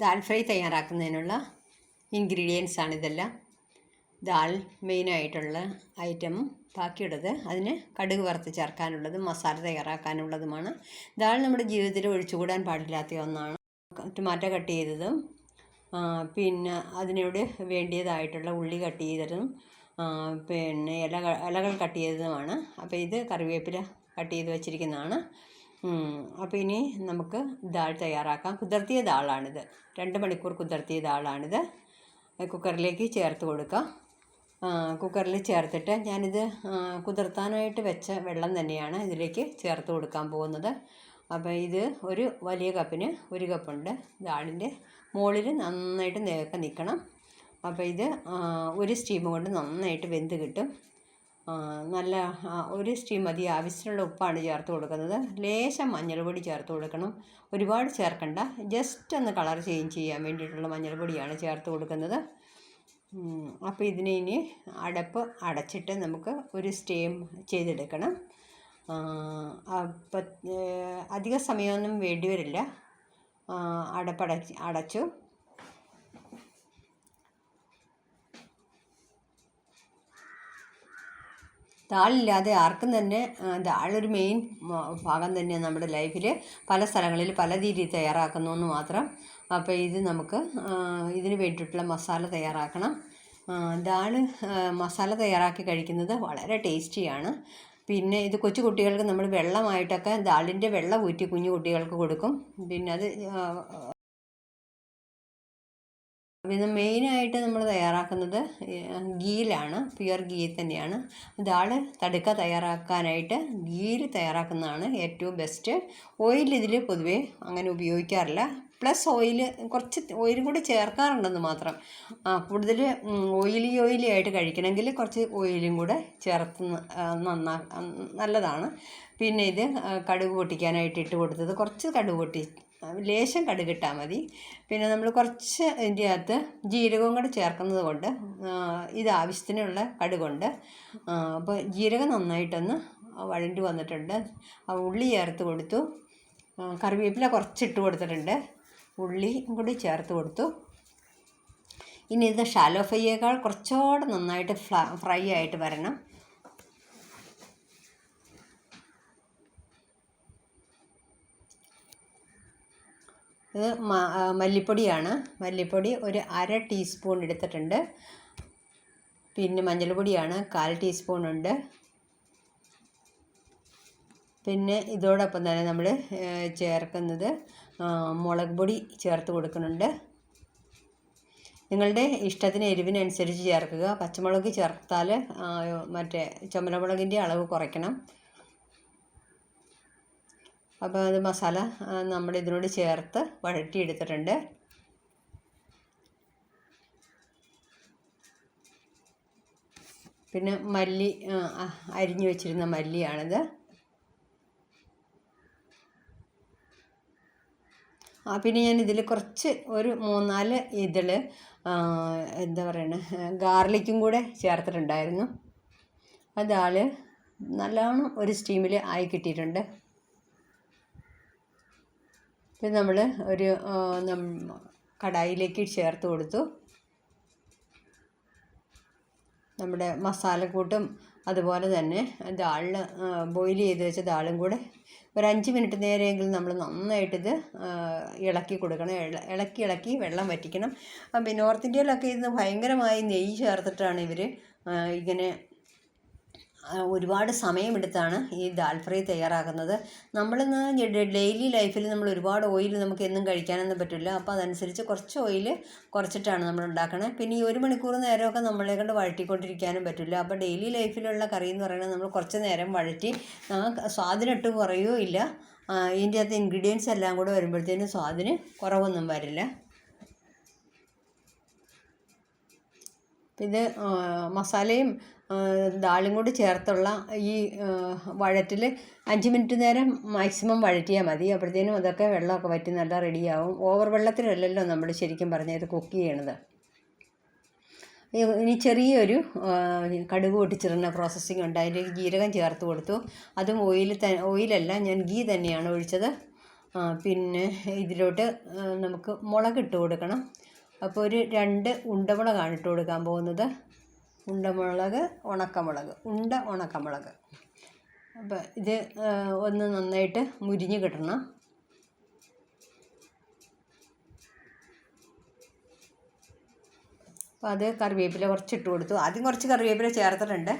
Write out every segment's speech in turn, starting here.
Dal fry തയ്യാറാക്കുന്നതിനുള്ള ingredients ആണിതെല്ലാം. ദാൽ മെയിനായിട്ടുള്ള ഐറ്റം, ബാക്കിയുള്ളത് അതിന് കടുക് വറുത്ത് ചേർക്കാനുള്ളതും മസാല തയ്യാറാക്കാനുള്ളതുമാണ്. ദാൽ നമ്മുടെ ജീവിതത്തിൽ ഒഴിച്ചുകൂടാൻ പാടില്ലാത്ത ഒന്നാണ്. ടൊമാറ്റോ കട്ട് ചെയ്തതും പിന്നെ അതിനോട് വേണ്ടിയതായിട്ടുള്ള ഉള്ളി കട്ട് ചെയ്തതും പിന്നെ ഇലകൾ കട്ട് ചെയ്തതുമാണ്. അപ്പോൾ ഇത് കറിവേപ്പില കട്ട് ചെയ്ത് വെച്ചിരിക്കുന്നതാണ്. അപ്പോൾ ഇനി നമുക്ക് ദാൽ തയ്യാറാക്കാം. കുതിർത്തിയ ദാളാണിത്, 2 മണിക്കൂർ കുതിർത്തിയ ദാളാണിത്. കുക്കറിലേക്ക് ചേർത്ത് കൊടുക്കാം. കുക്കറിൽ ചേർത്തിട്ട് ഞാനിത് കുതിർത്താനായിട്ട് വെച്ച വെള്ളം തന്നെയാണ് ഇതിലേക്ക് ചേർത്ത് കൊടുക്കാൻ പോകുന്നത്. അപ്പോൾ ഇത് ഒരു വലിയ കപ്പിന് 1 കപ്പുണ്ട്. ദാളിൻ്റെ മുകളിൽ നന്നായിട്ട് നേരൊക്കെ നിൽക്കണം. അപ്പോൾ ഇത് ഒരു സ്റ്റീം കൊണ്ട് നന്നായിട്ട് വെന്ത് കിട്ടും. നല്ല ഒരു സ്റ്റീം മതി. ആവശ്യത്തിനുള്ള ഉപ്പാണ് ചേർത്ത് കൊടുക്കുന്നത്. ലേശം മഞ്ഞൾപ്പൊടി ചേർത്ത് കൊടുക്കണം, ഒരുപാട് ചേർക്കണ്ട. ജസ്റ്റ് ഒന്ന് കളർ ചേഞ്ച് ചെയ്യാൻ വേണ്ടിയിട്ടുള്ള മഞ്ഞൾപ്പൊടിയാണ് ചേർത്ത് കൊടുക്കുന്നത്. അപ്പോൾ ഇതിനെ ഇനി അടപ്പ് അടച്ചിട്ട് നമുക്ക് ഒരു സ്റ്റീം ചെയ്തെടുക്കണം. അപ്പം അധിക സമയമൊന്നും വേണ്ടി വരില്ല. അടച്ചു. ദാളില്ലാതെ ആർക്കും തന്നെ, ദാളൊരു മെയിൻ ഭാഗം തന്നെയാണ് നമ്മുടെ ലൈഫിൽ. പല സ്ഥലങ്ങളിൽ പല രീതിയിൽ തയ്യാറാക്കുന്നു എന്ന് മാത്രം. അപ്പോൾ ഇത് നമുക്ക് ഇതിന് വേണ്ടിയിട്ടുള്ള മസാല തയ്യാറാക്കണം. ദാൾ മസാല തയ്യാറാക്കി കഴിക്കുന്നത് വളരെ ടേസ്റ്റിയാണ്. പിന്നെ ഇത് കൊച്ചു കുട്ടികൾക്ക് നമ്മൾ വെള്ളമായിട്ടൊക്കെ ദാളിൻ്റെ വെള്ളം ഊറ്റി കുഞ്ഞു കുട്ടികൾക്ക് കൊടുക്കും. പിന്നെ അത് പിന്നെ മെയിനായിട്ട് നമ്മൾ തയ്യാറാക്കുന്നത് ഗീയിലാണ്, പ്യുവർ ഗീ തന്നെയാണ്. ദാൾ തടുക്ക തയ്യാറാക്കാനായിട്ട് ഗീയിൽ തയ്യാറാക്കുന്നതാണ് ഏറ്റവും ബെസ്റ്റ്. ഓയിൽ ഇതിൽ പൊതുവേ അങ്ങനെ ഉപയോഗിക്കാറില്ല. പ്ലസ് കുറച്ച് ഓയിലും കൂടി ചേർക്കാറുണ്ടെന്ന് മാത്രം. കൂടുതൽ ഓയിലി ആയിട്ട് കഴിക്കണമെങ്കിൽ കുറച്ച് ഓയിലും കൂടെ ചേർത്ത് നല്ലതാണ്. പിന്നെ ഇത് കടുക് പൊട്ടിക്കാനായിട്ട് ഇട്ട് കൊടുത്തത് കുറച്ച് കടുക് ലേശം കടുകിട്ടാൽ മതി. പിന്നെ നമ്മൾ കുറച്ച് ഇതിൻ്റെ അകത്ത് ജീരകവും കൂടെ ചേർക്കുന്നത് കൊണ്ട് ഇത് ആവശ്യത്തിനുള്ള കടുകുണ്ട്. അപ്പോൾ ജീരകം നന്നായിട്ടൊന്ന് വഴണ്ടി വന്നിട്ടുണ്ട്. ഉള്ളി ചേർത്ത് കൊടുത്തു. കറിവേപ്പില കുറച്ചിട്ട് കൊടുത്തിട്ടുണ്ട്. ഉള്ളി കൂടി ചേർത്ത് കൊടുത്തു. ഇനി ഇത് ഷാലോ ഫ്രൈയേക്കാൾ കുറച്ചുകൂടെ നന്നായിട്ട് ഫ്രൈ ആയിട്ട് വരണം. ഇത് മല്ലിപ്പൊടിയാണ്. മല്ലിപ്പൊടി ഒരു 1/2 ടീസ്പൂൺ എടുത്തിട്ടുണ്ട്. പിന്നെ മഞ്ഞൾപ്പൊടിയാണ് 1/4 ടീസ്പൂൺ ഉണ്ട്. പിന്നെ ഇതോടൊപ്പം തന്നെ നമ്മൾ ചേർക്കുന്നത് മുളക് പൊടി ചേർത്ത് കൊടുക്കുന്നുണ്ട്. നിങ്ങളുടെ ഇഷ്ടത്തിന് എരിവിനനുസരിച്ച് ചേർക്കുക. പച്ചമുളക് ചേർത്താൽ മറ്റേ ചുമലമുളകിൻ്റെ അളവ് കുറയ്ക്കണം. അപ്പോൾ അത് മസാല നമ്മൾ ഇതിനോട് ചേർത്ത് വഴറ്റിയെടുത്തിട്ടുണ്ട്. പിന്നെ മല്ലി, അരിഞ്ഞു വെച്ചിരുന്ന മല്ലിയാണിത്. പിന്നെ ഞാൻ ഇതിൽ കുറച്ച് ഒരു 3-4 ഇതിൽ എന്താ പറയണ ഗാർലിക്കും കൂടെ ചേർത്തിട്ടുണ്ടായിരുന്നു. ദാൽ നല്ലോണം ഒരു സ്റ്റീമിൽ ആയി കിട്ടിയിട്ടുണ്ട്. ഇത് നമ്മൾ ഒരു കടായിലേക്ക് ചേർത്ത് കൊടുത്തു. നമ്മുടെ മസാലക്കൂട്ടും അതുപോലെ തന്നെ ദാളിൽ ബോയിൽ ചെയ്ത് വെച്ച ദാളും കൂടെ ഒരു 5 മിനിറ്റ് നേരമെങ്കിലും നമ്മൾ നന്നായിട്ടിത് ഇളക്കി കൊടുക്കണം. ഇളക്കി വെള്ളം വറ്റിക്കണം. പിന്നെ നോർത്ത് ഇന്ത്യയിലൊക്കെ ഇന്ന് ഭയങ്കരമായി നെയ്യ് ചേർത്തിട്ടാണ് ഇവർ ഇങ്ങനെ ഒരുപാട് സമയമെടുത്താണ് ഈ ദാൽ ഫ്രൈ തയ്യാറാക്കുന്നത്. നമ്മളിന്ന് ഡെയിലി ലൈഫിൽ നമ്മൾ ഒരുപാട് ഓയിൽ നമുക്ക് എന്നും കഴിക്കാനൊന്നും പറ്റില്ല. അപ്പോൾ അതനുസരിച്ച് കുറച്ച് ഓയിൽ കുറച്ചിട്ടാണ് നമ്മൾ ഉണ്ടാക്കണത്. പിന്നെ ഈ 1 മണിക്കൂർ നേരമൊക്കെ നമ്മളെ കൊണ്ട് വഴറ്റിക്കൊണ്ടിരിക്കാനും പറ്റില്ല. അപ്പോൾ ഡെയിലി ലൈഫിലുള്ള കറി എന്ന് പറയുന്നത് നമ്മൾ കുറച്ച് നേരം വഴറ്റി സ്വാദിനൊട്ടും കുറയുകയില്ല. ഇതിൻ്റെ അകത്ത് ഇൻഗ്രീഡിയൻസ് എല്ലാം കൂടെ വരുമ്പോഴത്തേനും സ്വാദിന് കുറവൊന്നും വരില്ല. ഇത് മസാലയും ദാളും കൂടി ചേർത്തുള്ള ഈ വഴറ്റിൽ 5 മിനിറ്റ് നേരം മാക്സിമം വഴറ്റിയാൽ മതി. അപ്പോഴത്തേനും അതൊക്കെ വെള്ളമൊക്കെ വറ്റി നല്ല റെഡിയാവും. ഓവർ വെള്ളത്തിലല്ലല്ലോ നമ്മൾ ശരിക്കും പറഞ്ഞാൽ ഇത് കുക്ക് ചെയ്യണത്. ഇനി ചെറിയൊരു കടുക് പൊട്ടിച്ചിടുന്ന പ്രോസസ്സിങ് ഉണ്ട്. അതിലേക്ക് ജീരകം ചേർത്ത് കൊടുത്തു. അതും ഓയിലല്ല, ഞാൻ ഗീ തന്നെയാണ് ഒഴിച്ചത്. പിന്നെ ഇതിലോട്ട് നമുക്ക് മുളക് ഇട്ട് കൊടുക്കണം. അപ്പോൾ ഒരു 2 ഉണ്ടമുളകാണ് ഇട്ട് കൊടുക്കാൻ പോകുന്നത്. ഉണ്ടമുളക്, ഉണക്കമുളക്, ഉണക്കമുളക്. അപ്പോൾ ഇത് ഒന്ന് നന്നായിട്ട് മുരിഞ്ഞ് കിട്ടണം. അപ്പോൾ അത് കറിവേപ്പില കുറച്ചിട്ട് കൊടുത്തു. ആദ്യം കുറച്ച് കറിവേപ്പില ചേർത്തിട്ടുണ്ട്,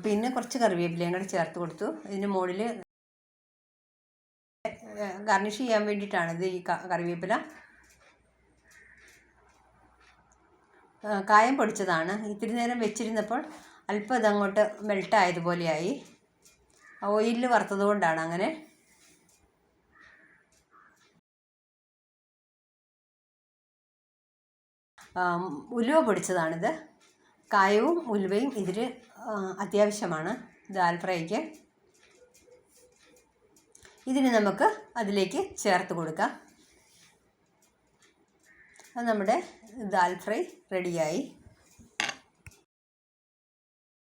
പിന്നെ കുറച്ച് കറിവേപ്പിലയും കൂടെ ചേർത്ത് കൊടുത്തു. ഇതിന് മുകളിൽ ഗാർണിഷ് ചെയ്യാൻ വേണ്ടിയിട്ടാണ് ഇത്. ഈ കറിവേപ്പില കായം പൊടിച്ചതാണ്. ഇത്തിരി നേരം വെച്ചിരുന്നപ്പോൾ അല്പം ഇതങ്ങോട്ട് മെൽട്ടായതുപോലെയായി. ഓയിലിൽ വറുത്തത് കൊണ്ടാണ് അങ്ങനെ. ഉലുവ പൊടിച്ചതാണിത്. കായവും ഉലുവയും ഇതിൽ അത്യാവശ്യമാണ് ദാൽ ഫ്രൈക്ക്. ഇതിന് നമുക്ക് അതിലേക്ക് ചേർത്ത് കൊടുക്കാം. അത് നമ്മുടെ ദാൽ ഫ്രൈ റെഡിയായി.